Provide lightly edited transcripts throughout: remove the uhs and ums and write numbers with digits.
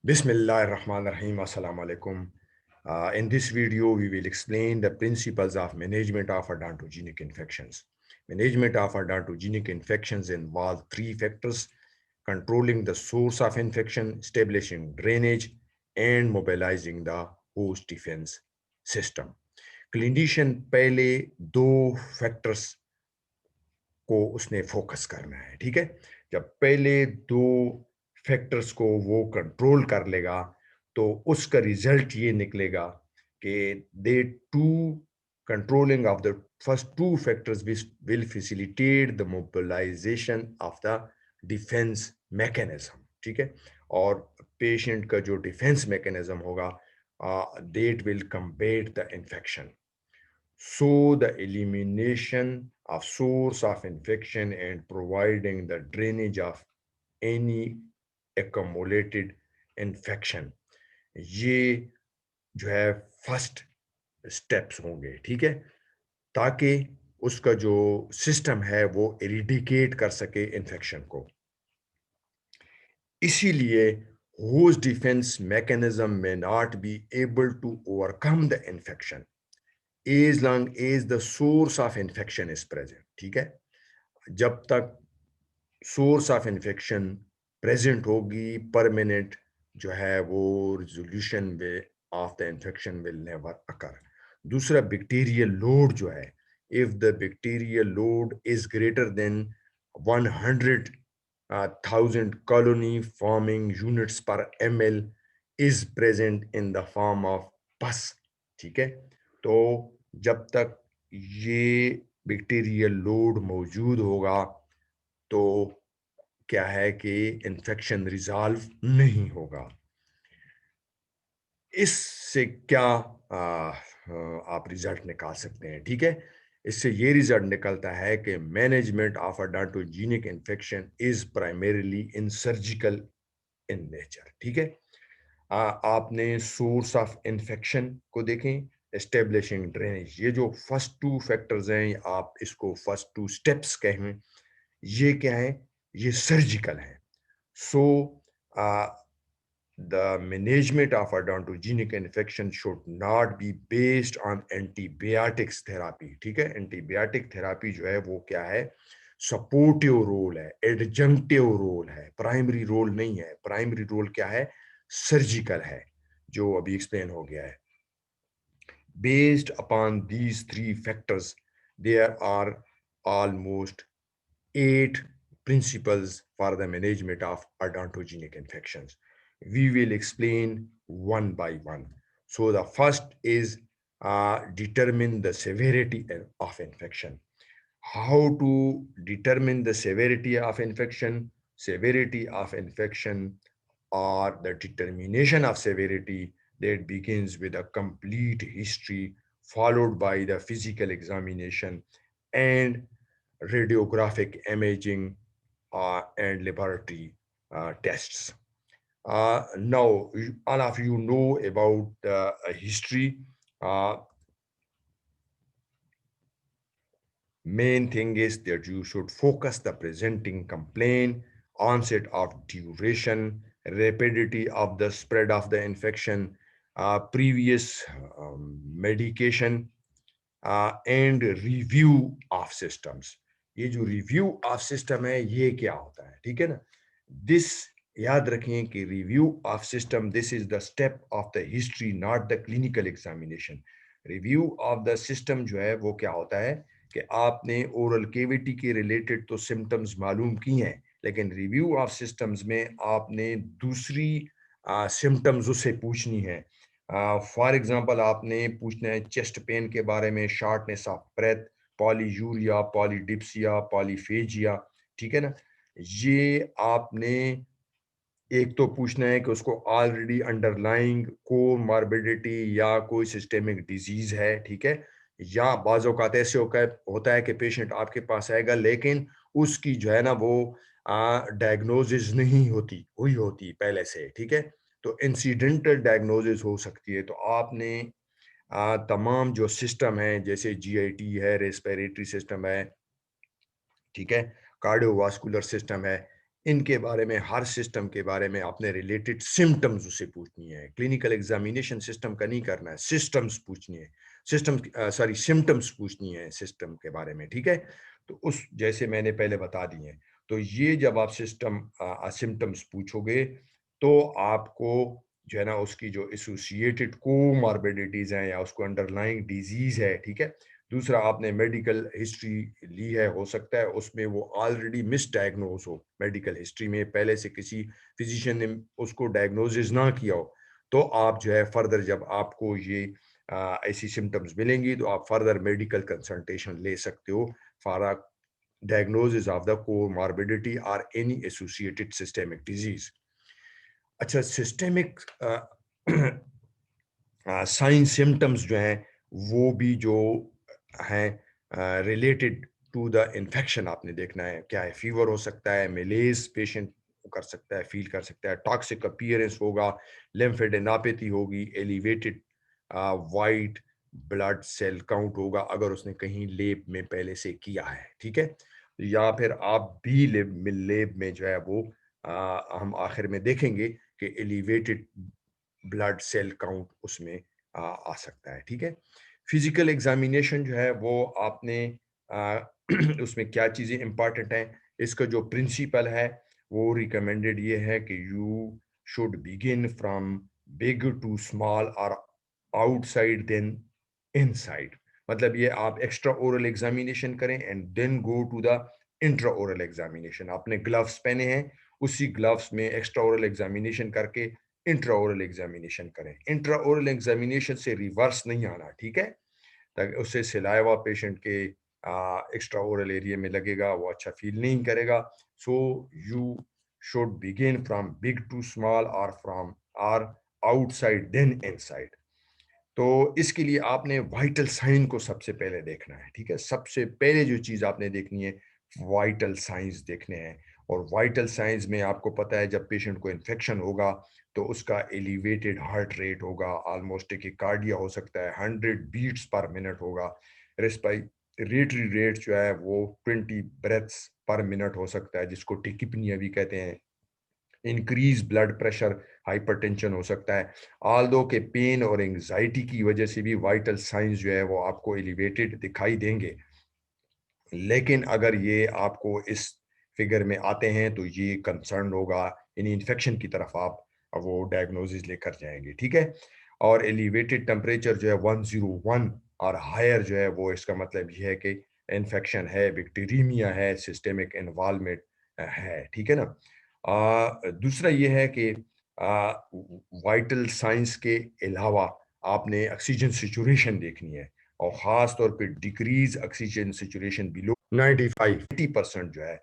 Bismillahirrahmanirrahim. Assalamu alaikum. In this video, we will explain the principles of management of odontogenic infections. Management of odontogenic infections involve three factors: controlling the source of infection, establishing drainage, and mobilizing the host defense system. Clinician पहले दो factors को उसने focus करना है, ठीक है। जब पहले दो फैक्टर्स को वो कंट्रोल कर लेगा तो उसका रिजल्ट ये निकलेगा कि due to controlling of the first two factors will facilitate the mobilisation of the defence mechanism, ठीक है। और पेशेंट का जो डिफेंस मैकेनिज्म होगा, that will combat the infection. So the elimination of source of infection and providing the drainage of any accumulated infection, ये जो है first steps होंगे, ठीक है, ताकि उसका जो सिस्टम है वो इरिडिकेट कर सके इन्फेक्शन को. इसीलिए होस्ट डिफेंस मैकेनिज्म में not be able to overcome the infection as long as the source of infection is present, ठीक है. जब तक सोर्स ऑफ इन्फेक्शन प्रेजेंट होगी, परमानेंट जो है वो resolution of the infection will never occur. दूसरा, बैक्टीरियल लोड जो है, if the bacterial load is greater than 100,000 colony forming units per ml is present in the form of pus, ठीक है. तो जब तक ये बैक्टीरियल लोड मौजूद होगा तो क्या है कि इन्फेक्शन रिजॉल्व नहीं होगा. इससे क्या आप रिजल्ट निकाल सकते हैं, ठीक है. इससे ये रिजल्ट निकलता है कि management of odontogenic infection is primarily in surgical in nature, ठीक है. आपने सोर्स ऑफ इन्फेक्शन को देखें, एस्टेब्लिशिंग ड्रेनेज, ये जो फर्स्ट टू फैक्टर्स हैं, आप इसको फर्स्ट टू स्टेप्स कहें, ये क्या है, ये सर्जिकल है. सो the management of odontogenic infection should not be based on antibiotics therapy, ठीक है. एंटीबायोटिक थेरापी जो है वो क्या है, सपोर्टिव रोल है, एडजंक्टिव रोल है, प्राइमरी रोल नहीं है. प्राइमरी रोल क्या है, सर्जिकल है, जो अभी एक्सप्लेन हो गया है. Based upon these three factors, there are almost 8 principles for the management of odontogenic infections. We will explain one by one. So the first is determine the severity of infection. How to determine the severity of infection? Severity of infection, or the determination of severity, that begins with a complete history followed by the physical examination and radiographic imaging and laboratory tests. Now, all of you know about the history. Main thing is that you should focus the presenting complaint, onset of duration, rapidity of the spread of the infection, previous medication, and review of systems. ये जो review of system है, ये क्या होता है, ठीक है ना. दिस याद रखें कि review of system, this is the step of the history, not the clinical examination. Review of the system जो है वो क्या होता है कि आपने ओरल केविटी के रिलेटेड तो सिम्टम्स मालूम किए हैं, लेकिन रिव्यू ऑफ सिस्टम्स में आपने दूसरी सिम्टम्स उससे पूछनी है. फॉर एग्जांपल, आपने पूछना है चेस्ट पेन के बारे में, shortness of breath, polyuria, polydipsia, polyphagia, ठीक है ना. ये आपने एक तो पूछना है कि उसको ऑलरेडी अंडरलाइंग कोमॉर्बिडिटी या कोई सिस्टेमिक डिजीज है, ठीक है. या बाज़ औक़ात ऐसे होता है कि पेशेंट आपके पास आएगा लेकिन उसकी जो है ना वो डायग्नोसिस नहीं हुई होती पहले से, ठीक है. तो इंसिडेंटल डायग्नोसिस हो सकती है. तो आपने तमाम जो सिस्टम है, जैसे जीआईटी है, रेस्पिरेटरी सिस्टम है, ठीक है, कार्डियोवास्कुलर सिस्टम है, इनके बारे में, हर सिस्टम के बारे में आपने रिलेटेड सिम्पटम्स उससे पूछनी है। क्लिनिकल एग्जामिनेशन सिस्टम का नहीं करना है, सिस्टम्स पूछनी है, सॉरी सिम्पटम्स पूछनी है सिस्टम के बारे में, ठीक है। तो उस जैसे मैंने पहले बता दिए, तो ये जब आप सिम्पटम्स पूछोगे, तो आपको जो है ना उसकी जो एसोसिएटेड कोमॉर्बिडिटीज हैं या उसको अंडरलाइंग डिजीज है, ठीक है। दूसरा, आपने मेडिकल हिस्ट्री ली है, हो सकता है उसमें वो ऑलरेडी मिसडायग्नोज हो, मेडिकल हिस्ट्री में पहले से किसी फिजिशियन ने उसको डायग्नोसिस ना किया हो। तो आप जो है फर्दर जब आपको ये ऐसी सिम्टम्स मिलेंगी, तो आप फर्दर मेडिकल कंसल्टेशन ले सकते हो for a diagnosis of the comorbidity और एनी एसोसिएटेड सिस्टेमिक डिजीज। अच्छा, सिस्टेमिक साइन सिम्टम्स जो हैं, वो भी जो हैं रिलेटेड टू द इन्फेक्शन आपने देखना है। क्या है, फीवर हो सकता है, मेलेज पेशेंट कर सकता है, फील कर सकता है, टॉक्सिक अपीयरेंस होगा, लिम्फेडेनापैथी होगी, elevated white blood cell count होगा अगर उसने कहीं लेब में पहले से किया है, ठीक है। या फिर आप भी लेब में जो है वो हम आखिर में देखेंगे कि एलिवेटेड ब्लड सेल काउंट उसमें आ सकता है, ठीक है। फिजिकल एग्जामिनेशन जो है वो आपने आ, उसमें क्या चीजें इंपॉर्टेंट हैं, इसका जो प्रिंसिपल है वो रिकमेंडेड ये है कि you should begin from big to small और आउटसाइड देन इनसाइड। मतलब ये आप एक्स्ट्रा ओरल एग्जामिनेशन करें and then go to the intra oral examination. आपने ग्लव्स पहने हैं, उसी ग्लव्स में एक्स्ट्रा ओरल एग्जामिनेशन करके इंट्रा ओरल एग्जामिनेशन करें। इंट्रा ओरल एग्जामिनेशन से रिवर्स नहीं आना, ठीक है, ताकि उससे सिलाइवा पेशेंट के एक्स्ट्रा ओरल एरिया में लगेगा, वो अच्छा फील नहीं करेगा। So you should begin from big to small और from are outside then inside. तो इसके लिए आपने वाइटल साइन को सबसे पहले देखना है, ठीक है। सबसे पहले जो चीज आपने देखनी है, वाइटल साइंस देखने हैं। और वाइटल साइंस में आपको पता है जब पेशेंट को इन्फेक्शन होगा तो उसका एलिवेटेड हार्ट रेट होगा, ऑलमोस्ट कार्डिया हो सकता है, 100 बीट्स पर मिनट होगा। रेस्पिरेटरी रेट जो है वो 20 ब्रेथ्स पर मिनट हो सकता है, जिसको टिकिपनिया भी कहते हैं। इंक्रीज ब्लड प्रेशर, हाइपरटेंशन हो सकता है। ऑल दो के पेन और एंजाइटी की वजह से भी वाइटल साइंस जो है वो आपको एलिवेटेड दिखाई देंगे, लेकिन अगर ये आपको इस फिगर में आते हैं तो ये कंसर्न होगा, यानी इन्फेक्शन की तरफ आप वो डायग्नोसिस लेकर जाएंगे, ठीक है। और एलिवेटेड टेम्परेचर जो है 101 और हायर जो है वो इसका मतलब ये है कि इन्फेक्शन है, बैक्टीरियमिया है, सिस्टेमिक इन्वॉल्वमेंट है, ठीक है ना। दूसरा ये है कि वाइटल साइंस के अलावा आपने ऑक्सीजन सिचुएशन देखनी है, और खास तौर पे डिक्रीज ऑक्सीजन सिचुएशन बिलो 95 80% जो है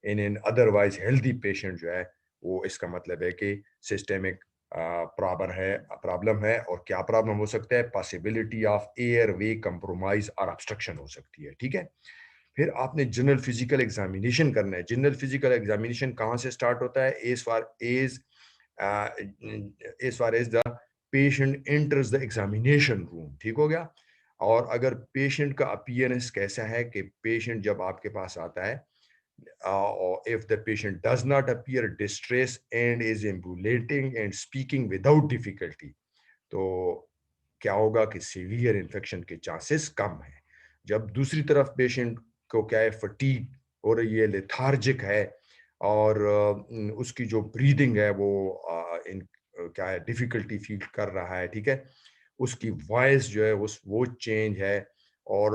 इन इन अदरवाइज हेल्दी पेशेंट जो है वो, इसका मतलब है कि सिस्टेमिक प्रॉब्लम है। और क्या प्रॉब्लम हो सकता है, possibility of air way compromise और ऑब्स्ट्रक्शन हो सकती है, ठीक है। फिर आपने जनरल फिजिकल एग्जामिनेशन करना है। जनरल फिजिकल एग्जामिनेशन कहाँ से स्टार्ट होता है, as far as the patient enters the examination room, ठीक हो गया। और अगर पेशेंट का अपीयरेंस कैसा है कि पेशेंट जब आपके पास आता है, or if the patient does not appear distressed and is ambulating and speaking without difficulty, तो क्या होगा कि सीवियर इन्फेक्शन के चांसेस कम है। जब दूसरी तरफ पेशेंट को क्या है, फटीग हो रही है, लेथार्जिक है, और उसकी जो ब्रीदिंग है वो क्या है, डिफिकल्टी फील कर रहा है, ठीक है। उसकी वॉइस जो है वो चेंज है, और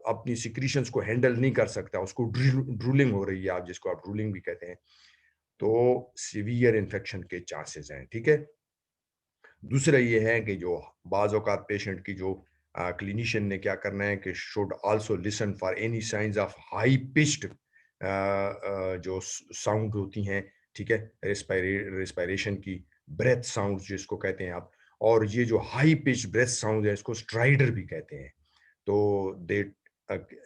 अपनी सिक्रीशंस को हैंडल नहीं कर सकता, उसको ड्रूलिंग हो रही है, आप जिसको आप ड्रूलिंग भी कहते हैं, तो सीवियर इन्फेक्शन के चांसेस हैं, ठीक है। दूसरा ये है कि जो बाज़ औक़ात पेशेंट की जो क्लिनिशियन ने क्या करना है कि should also listen for any science of high pitched जो साउंड होती हैं, ठीक है, रेस्पिरेशन की, ब्रेथ साउंड जिसको कहते हैं आप। और ये जो हाई पिच ब्रेथ साउंड है इसको स्ट्राइडर भी कहते हैं। तो they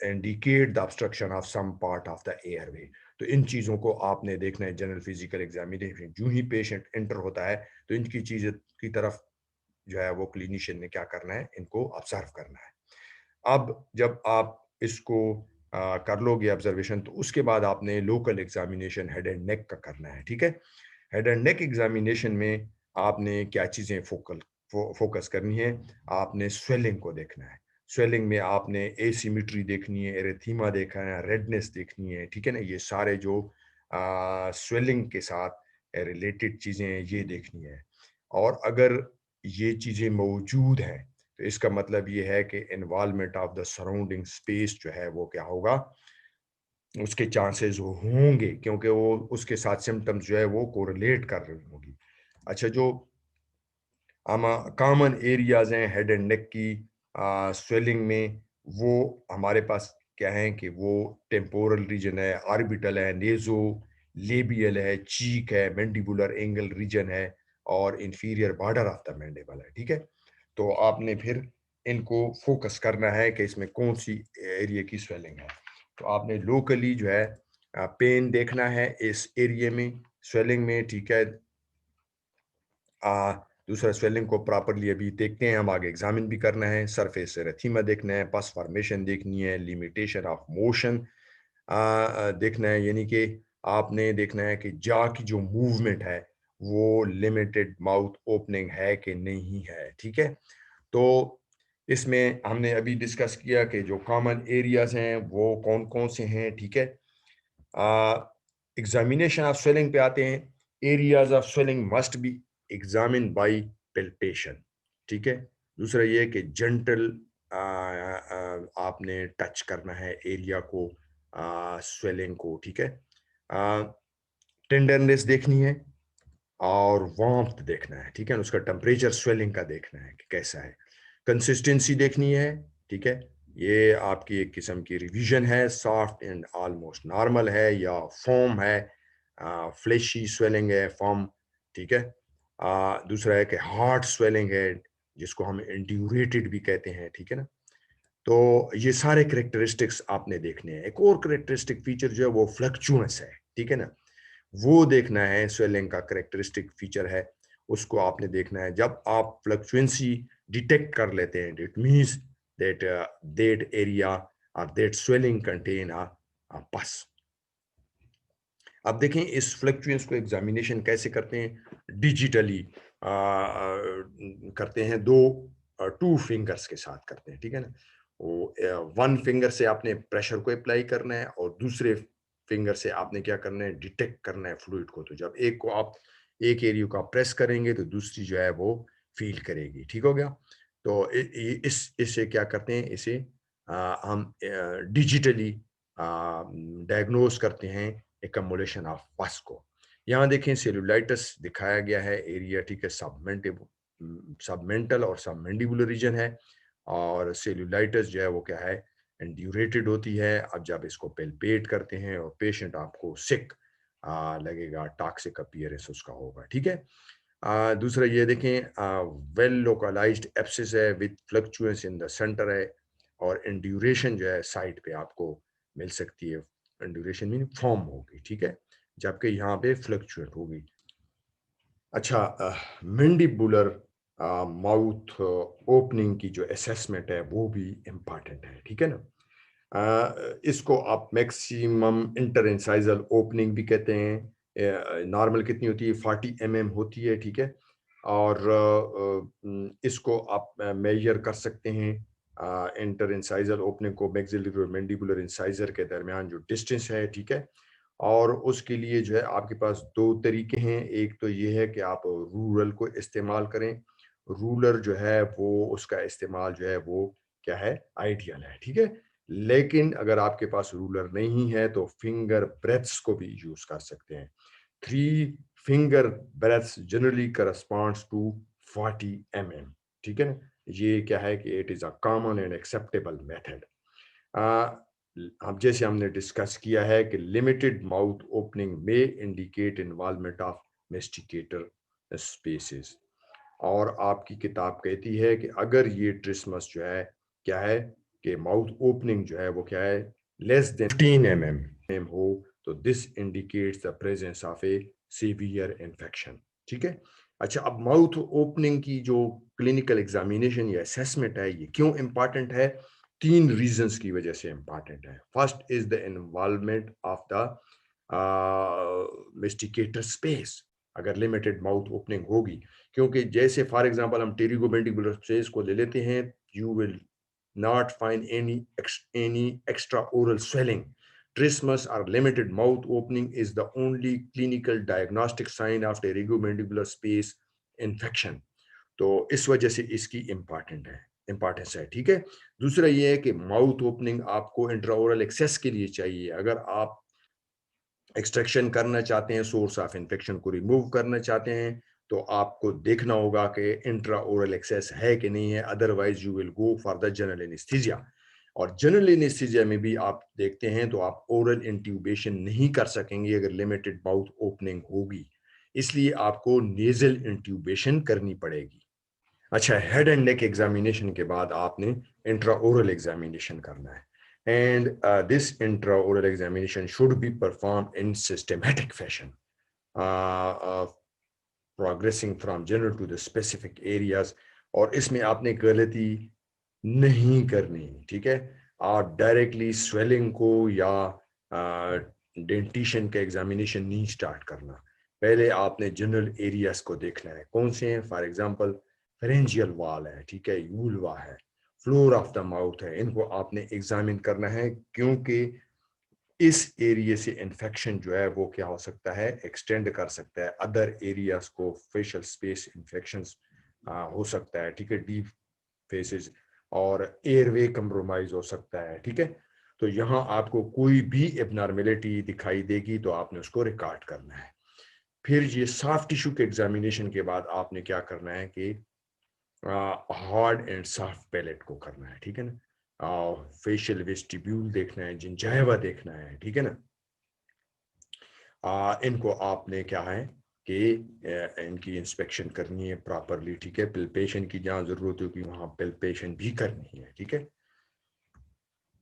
indicate the obstruction of some part of the airway. तो इन चीज़ों को आपने देखना है जनरल फिजिकल एग्जामिनेशन। जो ही पेशेंट एंटर होता है तो इनकी चीज़ की तरफ जो है वो क्लिनिशियन ने क्या करना है, इनको ऑब्जर्व करना है। अब जब आप इसको कर लोगे ऑब्जर्वेशन, तो उसके बाद आपने local examination head and neck का करना है, ठीक है। हेड एंड नेक एग्जामिनेशन में आपने क्या चीज़ें फोकस करनी है। आपने स्वेलिंग को देखना है। स्वेलिंग में आपने एसिमेट्री देखनी है, एरिथीमा देखना है, रेडनेस देखनी है, ठीक है ना। ये सारे जो स्वेलिंग के साथ रिलेटेड चीज़ें ये देखनी है। और अगर ये चीज़ें मौजूद हैं, तो इसका मतलब ये है कि involvement of the surrounding space जो है वो क्या होगा, उसके चांसेस होंगे, क्योंकि वो उसके साथ सिम्टम्स जो है वो कोरिलेट कर रही होगी। अच्छा, जो कॉमन एरियाज हैं हेड एंड नेक की स्वेलिंग में, वो हमारे पास क्या है कि वो टेम्पोरल रीजन है, ऑर्बिटल है, नेजो लेबियल है, चीक है, मैंडिबुलर एंगल रीजन है, और inferior border of the mandible है, ठीक है। तो आपने फिर इनको फोकस करना है कि इसमें कौन सी एरिया की स्वेलिंग है। तो आपने लोकली जो है पेन देखना है इस एरिया में, स्वेलिंग में, ठीक है। आ, दूसरा, स्वेलिंग को प्रॉपरली अभी देखते हैं हम, आगे एग्जामिन भी करना है। सरफेस एरिथीमा देखना है, पस फॉर्मेशन देखनी है, लिमिटेशन ऑफ मोशन देखना है, यानी कि आपने देखना है कि जा की जो मूवमेंट है वो लिमिटेड माउथ ओपनिंग है कि नहीं है, ठीक है। तो इसमें हमने अभी डिस्कस किया कि जो कॉमन एरियाज हैं वो कौन कौन से हैं, ठीक है। एग्जामिनेशन ऑफ स्वेलिंग पे आते हैं। Areas of swelling must be examine by palpation, ठीक है। दूसरा ये कि जेंटल आपने टच करना है एरिया को, स्वेलिंग को, ठीक है। टेंडरनेस देखनी है और वार्मथ देखना है, ठीक है। उसका टेम्परेचर स्वेलिंग का देखना है कि कैसा है। कंसिस्टेंसी देखनी है, ठीक है। ये आपकी एक किस्म की रिवीजन है, सॉफ्ट एंड ऑलमोस्ट नॉर्मल है या फॉर्म है, फ्लेशी स्वेलिंग है, फॉर्म, ठीक है। दूसरा है कि हार्ड स्वेलिंग है, जिसको हम इंड्यूरेटेड भी कहते हैं, ठीक है ना। तो ये सारे करेक्टरिस्टिक्स आपने देखने हैं। एक और करेक्टरिस्टिक फीचर जो है वो फ्लक्चुएंस है, ठीक है ना। वो देखना है, स्वेलिंग का करेक्टरिस्टिक फीचर है, उसको आपने देखना है। जब आप फ्लक्चुएंसी डिटेक्ट कर लेते हैं, it means that that area और दैट स्वेलिंग कंटेन अ पस। अब देखें इस फ्लक्चुएंस को एग्जामिनेशन कैसे करते हैं। डिजिटली करते हैं, दो टू फिंगर्स के साथ करते हैं, ठीक है ना। वो वन फिंगर से आपने प्रेशर को अप्लाई करना है और दूसरे फिंगर से आपने क्या करना है, डिटेक्ट करना है फ्लूइड को। तो जब एक को आप एक एरिया को आप प्रेस करेंगे तो दूसरी जो है वो फील करेगी, ठीक हो गया। तो इससे क्या करते हैं, इसे हम डिजिटली डायग्नोज करते हैं एकमुलेशन ऑफ पस को। यहाँ देखें सेलुलाइटिस दिखाया गया है एरिया, ठीक है। सबमेंटल और सबमेंडिबुलर रीजन है, और सेलुलाइटिस जो है वो क्या है, एंड्यूरेटेड होती है। अब जब इसको पेल्पेट करते हैं और पेशेंट आपको सिक लगेगा, टॉक्सिक अपीयरेंस उसका होगा, ठीक है। दूसरा ये देखें, वेल लोकलाइज्ड एब्सिस है विद फ्लक्चुएंस इन द सेंटर है, और एंड्यूरेशन जो है साइड पे आपको मिल सकती है। ड्यूरेशन मीन फॉर्म होगी, ठीक है, जबकि यहाँ पे फ्लक्चुएट होगी। अच्छा, मैंडिबुलर माउथ ओपनिंग की जो असेसमेंट है वो भी इम्पॉर्टेंट है, ठीक है ना। इसको आप मैक्सिमम इंटर इंसाइजल ओपनिंग भी कहते हैं। नॉर्मल कितनी होती है, 40 mm होती है, ठीक है। और इसको आप मेजर कर सकते हैं। इंटर इंसाइजल ओपनिंग को मैक्सिलरी और मैंडिबुलर इंसाइजर के दरमियान जो डिस्टेंस है, ठीक है। और उसके लिए जो है आपके पास दो तरीके हैं। एक तो ये है कि आप रूलर को इस्तेमाल करें। रूलर जो है वो उसका इस्तेमाल जो है वो क्या है, आइडियल है, ठीक है। लेकिन अगर आपके पास रूलर नहीं है तो फिंगर ब्रेथ्स को भी यूज कर सकते हैं। 3 finger breadths generally corresponds to 40 mm, ठीक है ना। ये क्या है कि it is a common and acceptable method. अब जैसे हमने डिस्कस किया है कि लिमिटेड माउथ ओपनिंग में indicate involvement of masticator spaces, और आपकी किताब कहती है कि अगर ये ट्रिस्मस जो है क्या है कि माउथ ओपनिंग जो है वो क्या है, लेस देन 15 mm हो, तो this indicates the presence of A severe infection, ठीक है। अच्छा, अब माउथ ओपनिंग की जो क्लिनिकल एग्जामिनेशन या असेसमेंट है, ये क्यों इंपॉर्टेंट है। तीन रीजंस की वजह से इंपॉर्टेंट है। First is the involvement of the masticator space. अगर लिमिटेड माउथ ओपनिंग होगी, क्योंकि जैसे फॉर एग्जांपल हम टेरिगोमेंटिकुलर स्पेस को ले लेते हैं, you will not find any extra oral swelling. Trismus or limited mouth opening is the only clinical diagnostic sign of pterygomandibular space infection. तो इस वजह से इसकी इंपॉर्टेंस है। ठीक है। दूसरा ये है कि माउथ ओपनिंग आपको इंट्राओरल एक्सेस के लिए चाहिए। अगर आप एक्सट्रैक्शन करना चाहते हैं, सोर्स ऑफ इन्फेक्शन को रिमूव करना चाहते हैं, तो आपको देखना होगा कि इंट्रा ओरल एक्सेस है कि नहीं है, otherwise you will go for the general anaesthesia. और जनरल एनेस्थीसिया में भी आप देखते हैं तो आप ओरल इंट्यूबेशन नहीं कर सकेंगे अगर लिमिटेड माउथ ओपनिंग होगी, इसलिए आपको नेजल इंट्यूबेशन करनी पड़ेगी। अच्छा, हेड एंड नेक एग्जामिनेशन के बाद आपने इंट्रा ओरल एग्जामिनेशन करना है, and this intraoral examination should be performed in systematic fashion, progressing from general to the specific areas। और इसमें आपने गलती नहीं करनी, ठीक है। आप डायरेक्टली स्वेलिंग को या डेंटिशन का एग्जामिनेशन नहीं स्टार्ट करना। पहले आपने जनरल एरियाज को देखना है, कौन से हैं। फॉर एग्जांपल फेरेंजियल वॉल है, ठीक है, यूल्वा है, फ्लोर ऑफ द माउथ है, इनको आपने एग्जामिन करना है, क्योंकि इस एरिया से इन्फेक्शन जो है वो क्या हो सकता है, एक्सटेंड कर सकता है अदर एरियाज को, फेशियल स्पेस इन्फेक्शन हो सकता है, ठीक है, डीप फेसेस, और एयरवे कंप्रोमाइज हो सकता है, ठीक है। तो यहाँ आपको कोई भी एबनॉर्मेलिटी दिखाई देगी तो आपने उसको रिकॉर्ड करना है। फिर ये सॉफ्ट टिश्यू के एग्जामिनेशन के बाद आपने क्या करना है कि हार्ड एंड सॉफ्ट पैलेट को करना है, ठीक है ना। फेशियल वेस्टिब्यूल देखना है, जिंजाइवा देखना है, ठीक है ना। इनको आपने क्या है कि इनकी इंस्पेक्शन करनी है प्रॉपरली, ठीक है। पिल्पेशन की जहाँ जरूरत होगी वहाँ पिल्पेशन भी करनी है, ठीक है।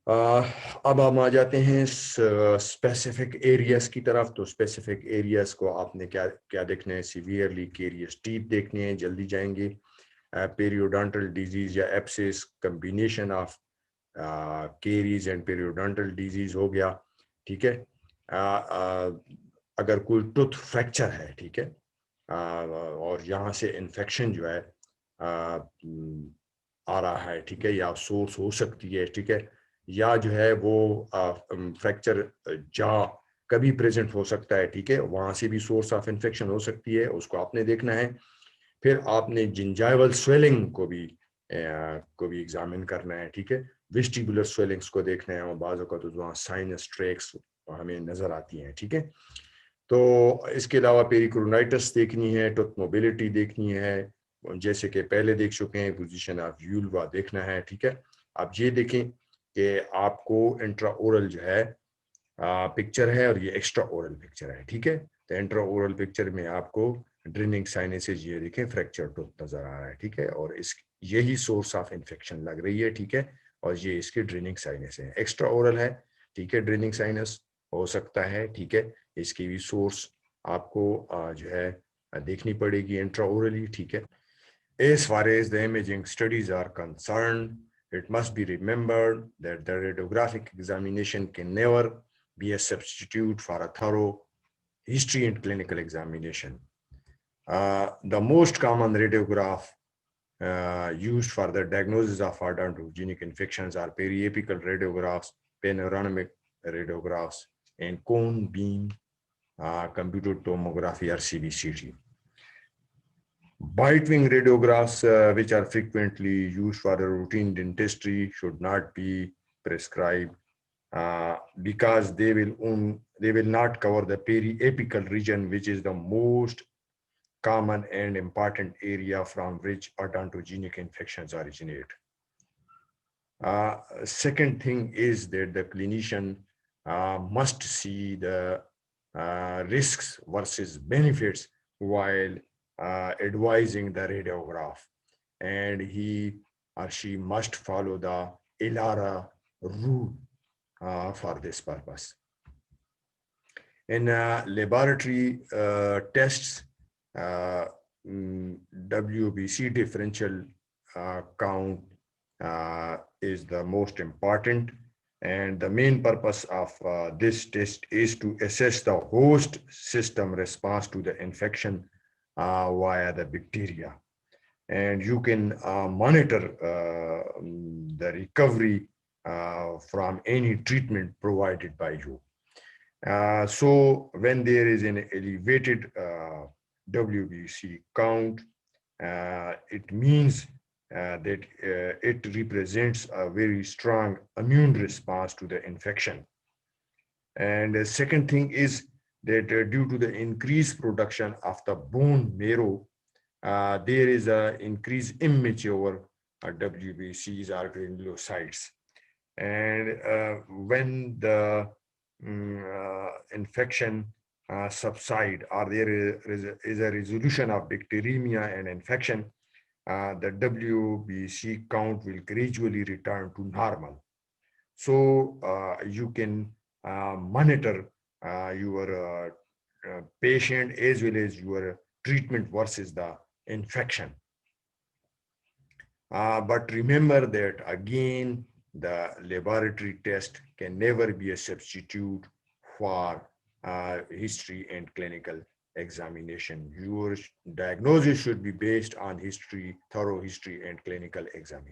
अब हम आ जाते हैं स्पेसिफिक एरियाज की तरफ। तो स्पेसिफिक एरियाज को आपने क्या क्या देखना है, सीवियरली केरियस टीथ देखने हैं, जल्दी जाएंगे। पेरियोडोंटल डिजीज या एप्सिस, combination of caries and periodontal disease हो गया, ठीक है। अगर कोई टूथ फ्रैक्चर है, ठीक है, और यहाँ से इन्फेक्शन जो है आ रहा है, ठीक है, या सोर्स हो सकती है, ठीक है, या जो है वो फ्रैक्चर जा कभी प्रेजेंट हो सकता है, ठीक है, वहां से भी सोर्स ऑफ इन्फेक्शन हो सकती है, उसको आपने देखना है। फिर आपने जिंजाइवल स्वेलिंग को भी एग्जामिन करना है, ठीक है। वेस्टिबुलर स्वेलिंग्स को देखना है, और बाज़ औक़ात तो वहाँ साइनस ट्रैक्स हमें नजर आती हैं, ठीक है। तो इसके अलावा पेरिकोरोनाइटिस देखनी है, टूथ मोबिलिटी देखनी है, जैसे कि पहले देख चुके हैं, पोजीशन ऑफ यूल्वा देखना है, ठीक है। आप ये देखें कि आपको इंट्रा ओरल जो है पिक्चर है और ये एक्स्ट्रा ओरल पिक्चर है, ठीक है। तो इंट्रा ओरल पिक्चर में आपको ड्रेनिंग साइनसेज ये देखें, फ्रैक्चर टूथ नजर आ रहा है, ठीक है, और इस यही सोर्स ऑफ इन्फेक्शन लग रही है, ठीक है, और ये इसकी ड्रेनिंग साइनस है। एक्स्ट्रा ओरल है, ठीक है, ड्रेनिंग साइनस हो सकता है, ठीक है, इसकी भी सोर्स आपको जो है देखनी पड़ेगी इंट्रा ओरली, ठीक है। As far as the imaging studies are concerned, it must be remembered that the radiographic examination can never be a substitute for a thorough history and clinical examination. The most common radiograph used for the diagnosis of odontogenic infections are periapical radiographs, panoramic radiographs, and cone beam computed tomography or CBCT. Bite wing radiographs, which are frequently used for routine dentistry, should not be prescribed because they will not cover the periapical region, which is the most common and important area from which odontogenic infections originate. Second thing is that the clinician must see the risks versus benefits while advising the radiograph, and he or she must follow the ELARA rule for this purpose. In laboratory tests, WBC differential count is the most important. And the main purpose of this test is to assess the host system response to the infection via the bacteria. And you can monitor the recovery from any treatment provided by you. So when there is an elevated WBC count, it means that it represents a very strong immune response to the infection. And the second thing is that due to the increased production of the bone marrow, there is an increased immature WBCs or granulocytes. And when the infection subside or is a resolution of bacteremia and infection, the WBC count will gradually return to normal. So you can monitor your patient as well as your treatment versus the infection. But remember that again, the laboratory test can never be a substitute for history and clinical examination. Your diagnosis should be based on history, thorough history, and clinical examination.